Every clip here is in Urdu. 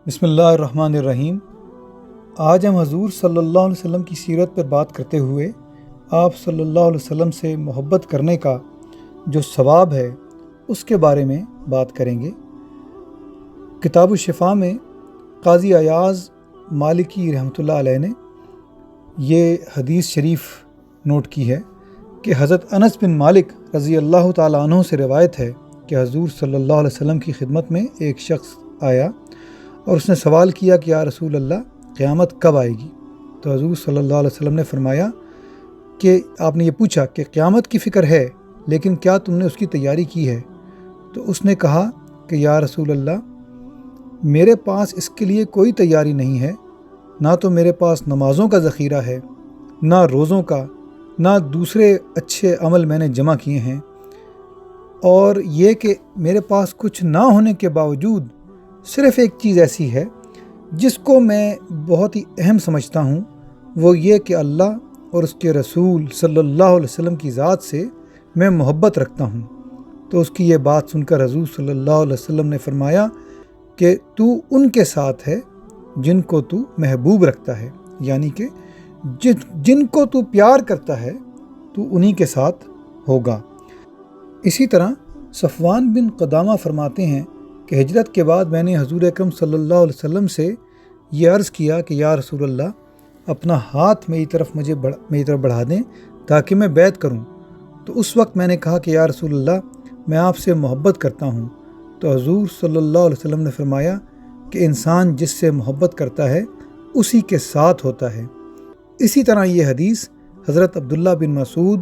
بسم اللہ الرحمن الرحیم۔ آج ہم حضور صلی اللہ علیہ وسلم کی سیرت پر بات کرتے ہوئے آپ صلی اللہ علیہ وسلم سے محبت کرنے کا جو ثواب ہے اس کے بارے میں بات کریں گے۔ کتاب الشفاء میں قاضی ایاز مالکی رحمۃ اللہ علیہ نے یہ حدیث شریف نوٹ کی ہے کہ حضرت انس بن مالک رضی اللہ تعالیٰ عنہ سے روایت ہے کہ حضور صلی اللہ علیہ وسلم کی خدمت میں ایک شخص آیا اور اس نے سوال کیا کہ یا رسول اللہ قیامت کب آئے گی؟ تو حضور صلی اللہ علیہ وسلم نے فرمایا کہ آپ نے یہ پوچھا کہ قیامت کی فکر ہے لیکن کیا تم نے اس کی تیاری کی ہے؟ تو اس نے کہا کہ یا رسول اللہ میرے پاس اس کے لیے کوئی تیاری نہیں ہے، نہ تو میرے پاس نمازوں کا ذخیرہ ہے، نہ روزوں کا، نہ دوسرے اچھے عمل میں نے جمع کیے ہیں، اور یہ کہ میرے پاس کچھ نہ ہونے کے باوجود صرف ایک چیز ایسی ہے جس کو میں بہت ہی اہم سمجھتا ہوں، وہ یہ کہ اللہ اور اس کے رسول صلی اللہ علیہ وسلم کی ذات سے میں محبت رکھتا ہوں۔ تو اس کی یہ بات سن کر حضور صلی اللہ علیہ وسلم نے فرمایا کہ تو ان کے ساتھ ہے جن کو تو محبوب رکھتا ہے، یعنی کہ جن کو تو پیار کرتا ہے تو انہی کے ساتھ ہوگا۔ اسی طرح صفوان بن قدامہ فرماتے ہیں کہ ہجرت کے بعد میں نے حضور اکرم صلی اللہ علیہ وسلم سے یہ عرض کیا کہ یا رسول اللہ اپنا ہاتھ میری طرف بڑھا دیں تاکہ میں بیعت کروں۔ تو اس وقت میں نے کہا کہ یا رسول اللہ میں آپ سے محبت کرتا ہوں۔ تو حضور صلی اللہ علیہ وسلم نے فرمایا کہ انسان جس سے محبت کرتا ہے اسی کے ساتھ ہوتا ہے۔ اسی طرح یہ حدیث حضرت عبداللہ بن مسعود،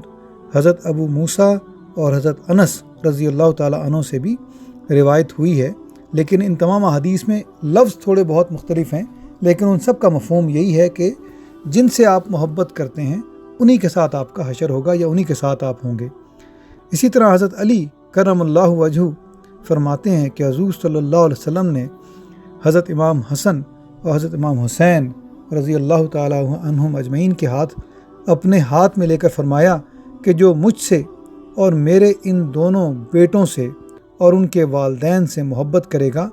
حضرت ابو موسیٰ اور حضرت انس رضی اللہ تعالیٰ عنہ سے بھی روایت ہوئی ہے، لیکن ان تمام حدیث میں لفظ تھوڑے بہت مختلف ہیں، لیکن ان سب کا مفہوم یہی ہے کہ جن سے آپ محبت کرتے ہیں انہی کے ساتھ آپ کا حشر ہوگا یا انہی کے ساتھ آپ ہوں گے۔ اسی طرح حضرت علی کرم اللہ وجہہ فرماتے ہیں کہ حضور صلی اللہ علیہ وسلم نے حضرت امام حسن اور حضرت امام حسین رضی اللہ تعالیٰ عنہم اجمعین کے ہاتھ اپنے ہاتھ میں لے کر فرمایا کہ جو مجھ سے اور میرے ان دونوں بیٹوں سے اور ان کے والدین سے محبت کرے گا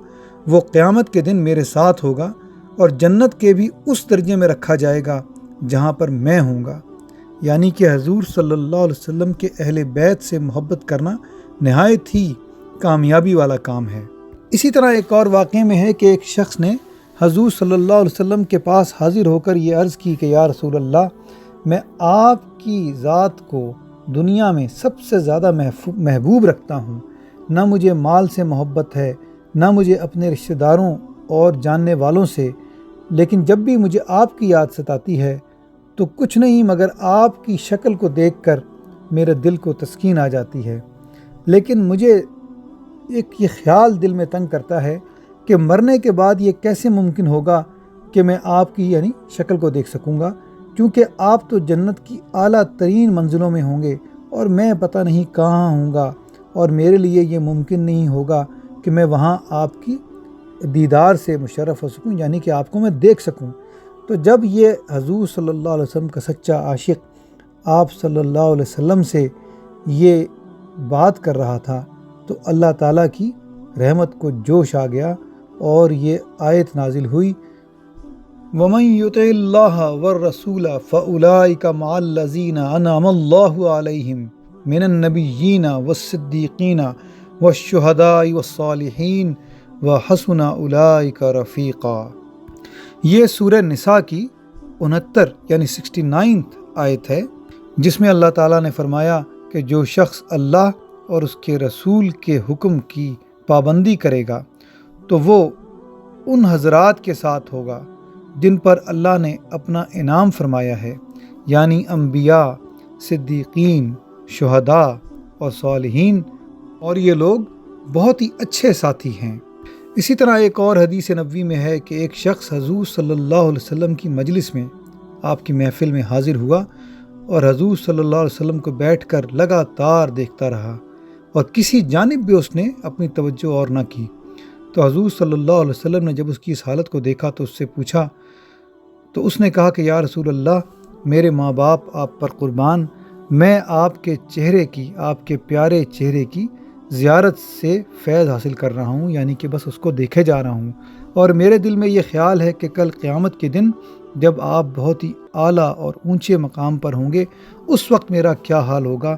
وہ قیامت کے دن میرے ساتھ ہوگا اور جنت کے بھی اس درجے میں رکھا جائے گا جہاں پر میں ہوں گا۔ یعنی کہ حضور صلی اللہ علیہ وسلم کے اہل بیت سے محبت کرنا نہایت ہی کامیابی والا کام ہے۔ اسی طرح ایک اور واقعے میں ہے کہ ایک شخص نے حضور صلی اللہ علیہ وسلم کے پاس حاضر ہو کر یہ عرض کی کہ یا رسول اللہ میں آپ کی ذات کو دنیا میں سب سے زیادہ محبوب رکھتا ہوں، نہ مجھے مال سے محبت ہے، نہ مجھے اپنے رشتہ داروں اور جاننے والوں سے، لیکن جب بھی مجھے آپ کی یاد ستاتی ہے تو کچھ نہیں مگر آپ کی شکل کو دیکھ کر میرے دل کو تسکین آ جاتی ہے۔ لیکن مجھے ایک یہ خیال دل میں تنگ کرتا ہے کہ مرنے کے بعد یہ کیسے ممکن ہوگا کہ میں آپ کی شکل کو دیکھ سکوں گا، کیونکہ آپ تو جنت کی اعلیٰ ترین منزلوں میں ہوں گے اور میں پتہ نہیں کہاں ہوں گا، اور میرے لیے یہ ممکن نہیں ہوگا کہ میں وہاں آپ کی دیدار سے مشرف ہو سکوں، یعنی کہ آپ کو میں دیکھ سکوں۔ تو جب یہ حضور صلی اللہ علیہ وسلم کا سچا عاشق آپ صلی اللہ علیہ وسلم سے یہ بات کر رہا تھا تو اللہ تعالیٰ کی رحمت کو جوش آ گیا اور یہ آیت نازل ہوئی وَمَن يُطِعِ اللَّهَ وَالرَّسُولَ فَأُولَٰئِكَ مَعَ الَّذِينَ أَنْعَمَ اللَّهُ عَلَيْهِمْ مِنَ النَّبِيِّينَ وَالصِّدِّيقِينَ وَالشُّهَدَاءِ وَالصَّالِحِينَ وَحَسُنَ أُولَٰئِكَ رَفِیقًا۔ یہ سورہ نساء کی 69 یعنی 69 آیت ہے، جس میں اللہ تعالیٰ نے فرمایا کہ جو شخص اللہ اور اس کے رسول کے حکم کی پابندی کرے گا تو وہ ان حضرات کے ساتھ ہوگا جن پر اللہ نے اپنا انعام فرمایا ہے، یعنی انبیاء، صدیقین، شہداء اور صالحین، اور یہ لوگ بہت ہی اچھے ساتھی ہیں۔ اسی طرح ایک اور حدیث نبوی میں ہے کہ ایک شخص حضور صلی اللہ علیہ وسلم کی مجلس میں، آپ کی محفل میں حاضر ہوا اور حضور صلی اللہ علیہ وسلم کو بیٹھ کر لگاتار دیکھتا رہا اور کسی جانب بھی اس نے اپنی توجہ اور نہ کی۔ تو حضور صلی اللہ علیہ وسلم نے جب اس کی اس حالت کو دیکھا تو اس سے پوچھا، تو اس نے کہا کہ یا رسول اللہ میرے ماں باپ آپ پر قربان، میں آپ کے چہرے کی، آپ کے پیارے چہرے کی زیارت سے فیض حاصل کر رہا ہوں، یعنی کہ بس اس کو دیکھے جا رہا ہوں، اور میرے دل میں یہ خیال ہے کہ کل قیامت کے دن جب آپ بہت ہی اعلیٰ اور اونچے مقام پر ہوں گے اس وقت میرا کیا حال ہوگا۔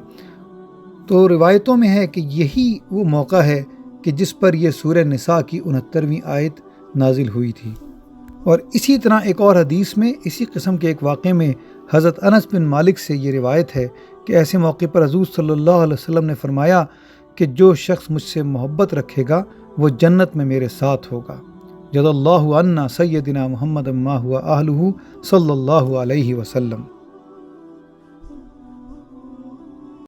تو روایتوں میں ہے کہ یہی وہ موقع ہے کہ جس پر یہ سورہ نساء کی 69ویں آیت نازل ہوئی تھی۔ اور اسی طرح ایک اور حدیث میں اسی قسم کے ایک واقعے میں حضرت انس بن مالک سے یہ روایت ہے کہ ایسے موقع پر حضور صلی اللہ علیہ وسلم نے فرمایا کہ جو شخص مجھ سے محبت رکھے گا وہ جنت میں میرے ساتھ ہوگا۔ جزا اللہ عنا سیدنا محمد ما ہوا اہلہ صلی اللہ علیہ وسلم۔